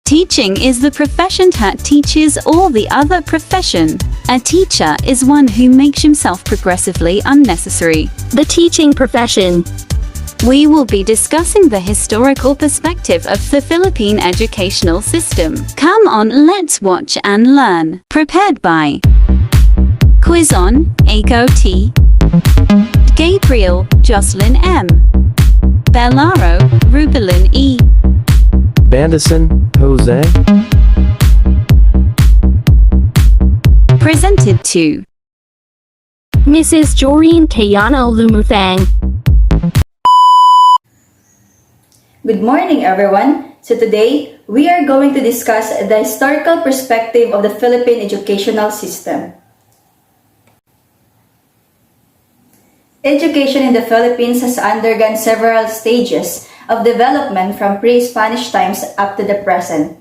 Teaching is the profession that teaches all the other profession. A teacher is one who makes himself progressively unnecessary. The teaching profession. We will be discussing the historical perspective of the Philippine educational system. Come on, let's watch and learn. Prepared by Quizon, Aiko T. Gabriel, Jocelyn M. Bellaro, Rubelin E. Bandison, Jose. Presented to Mrs. Joreen Kayano Lumuthang. Good morning, everyone. So today, we are going to discuss the historical perspective of the Philippine educational system. Education in the Philippines has undergone several stages of development from pre-Spanish times up to the present.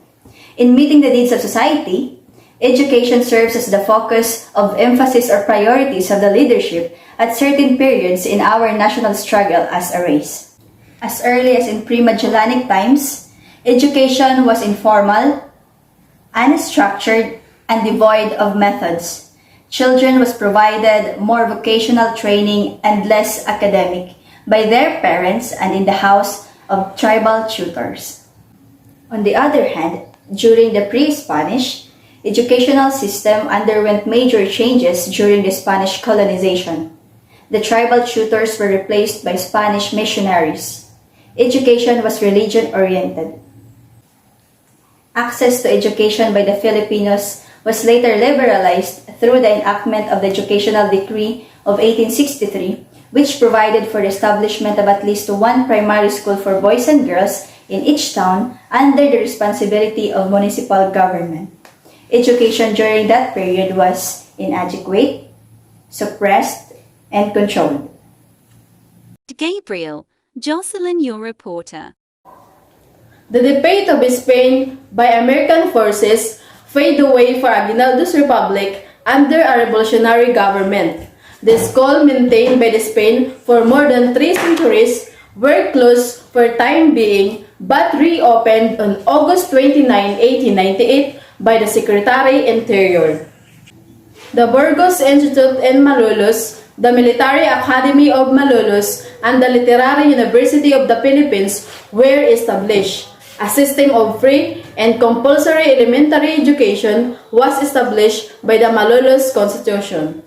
In meeting the needs of society, education serves as the focus of emphasis or priorities of the leadership at certain periods in our national struggle as a race. As early as in pre-Magellanic times, education was informal, unstructured, and devoid of methods. Children was provided more vocational training and less academic by their parents and in the house of tribal tutors. On the other hand, during the pre-Spanish, educational system underwent major changes during the Spanish colonization. The tribal tutors were replaced by Spanish missionaries. Education was religion-oriented. Access to education by the Filipinos was later liberalized through the enactment of the Educational Decree of 1863, which provided for the establishment of at least one primary school for boys and girls in each town under the responsibility of municipal government. Education during that period was inadequate, suppressed, and controlled. Gabriel, Jocelyn, your reporter. The defeat of Spain by American forces paved the way for Aguinaldo's Republic under a revolutionary government. The schools maintained by Spain for more than 3 centuries were closed for time being but reopened on August 29, 1898 by the Secretary Interior. The Burgos Institute in Malolos, the Military Academy of Malolos, and the Literary University of the Philippines were established. A system of free and compulsory elementary education was established by the Malolos Constitution.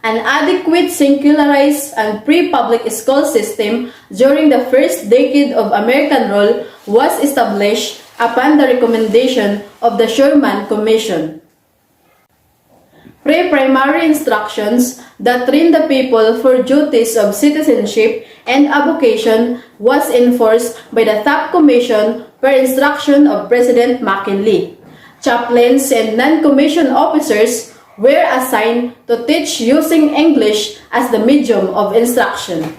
An adequate secularized and pre-public school system during the first decade of American rule was established upon the recommendation of the Sherman Commission. Pre-primary instructions that train the people for duties of citizenship and avocation was enforced by the top commission per instruction of President McKinley. Chaplains and non-commissioned officers were assigned to teach using English as the medium of instruction.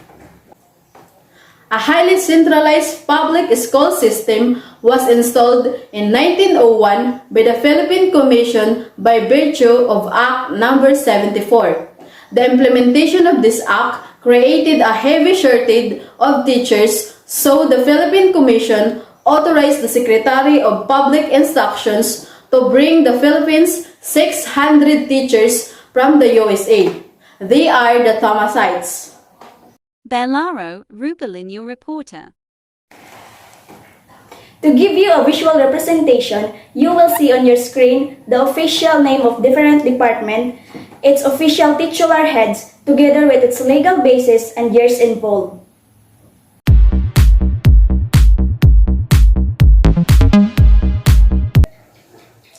A highly centralized public school system was installed in 1901 by the Philippine Commission by virtue of Act No. 74. The implementation of this act created a heavy shortage of teachers, so the Philippine Commission authorized the Secretary of Public Instructions to bring the Philippines 600 teachers from the USA. They are the Thomasites. Bellaro, Rubelin, your reporter. To give you a visual representation, you will see on your screen the official name of different department, its official titular heads, together with its legal basis and years involved.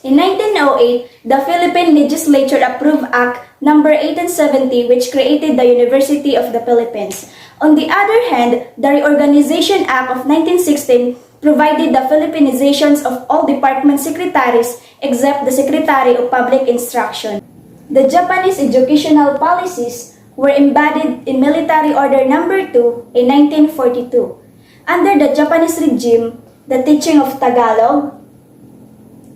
In 1908, the Philippine Legislature approved Act No. 1870, which created the University of the Philippines. On the other hand, the Reorganization Act of 1916 provided the Philippinizations of all department secretaries except the Secretary of Public Instruction. The Japanese educational policies were embodied in Military Order No. 2 in 1942. Under the Japanese regime, the teaching of Tagalog,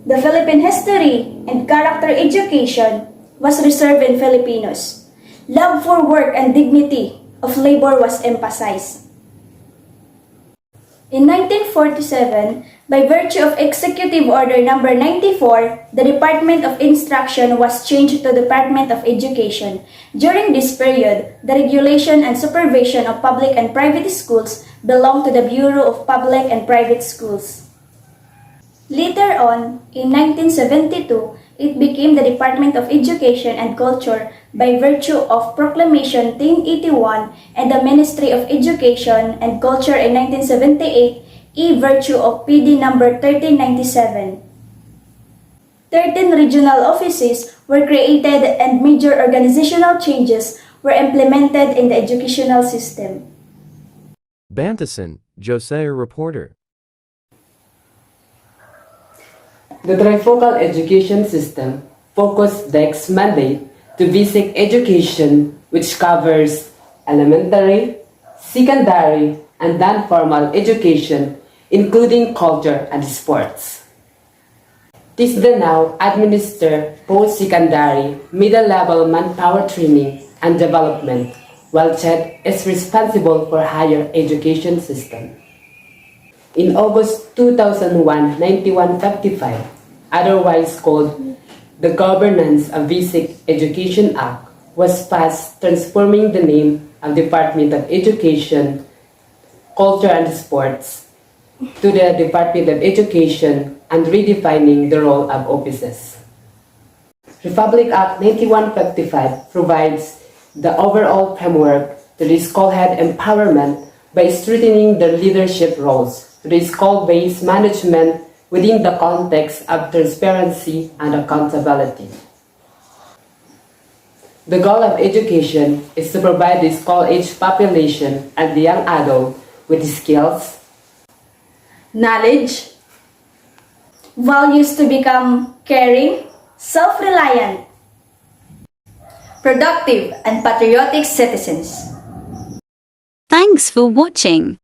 the Philippine history and character education was reserved in Filipinos. Love for work and dignity of labor was emphasized. In 1947, By virtue of Executive Order Number 94, the Department of Instruction was changed to Department of Education. During this period, the regulation and supervision of public and private schools belonged to the Bureau of Public and Private Schools. Later on, in 1972, it became the Department of Education and Culture by virtue of Proclamation 1081 and the Ministry of Education and Culture in 1978 virtue of PD number 1397. 13 regional offices were created and major organizational changes were implemented in the educational system. Bantasan, Jose reporter. The trifocal education system focused DEC's mandate to basic education, which covers elementary, secondary, and non-formal education, including culture and sports. TISDA now administer post-secondary, middle-level manpower training and development, while CHED is responsible for higher education system. In August 2001, 9155, otherwise called the Governance of Basic Education Act, was passed, transforming the name of Department of Education, Culture and Sports to the Department of Education and redefining the role of offices. Republic Act 9155 provides the overall framework to the school head empowerment by strengthening the leadership roles to the school-based management within the context of transparency and accountability. The goal of education is to provide the school-age population and the young adult with skills, knowledge, Values to become caring, self-reliant, productive and patriotic citizens. Thanks for watching.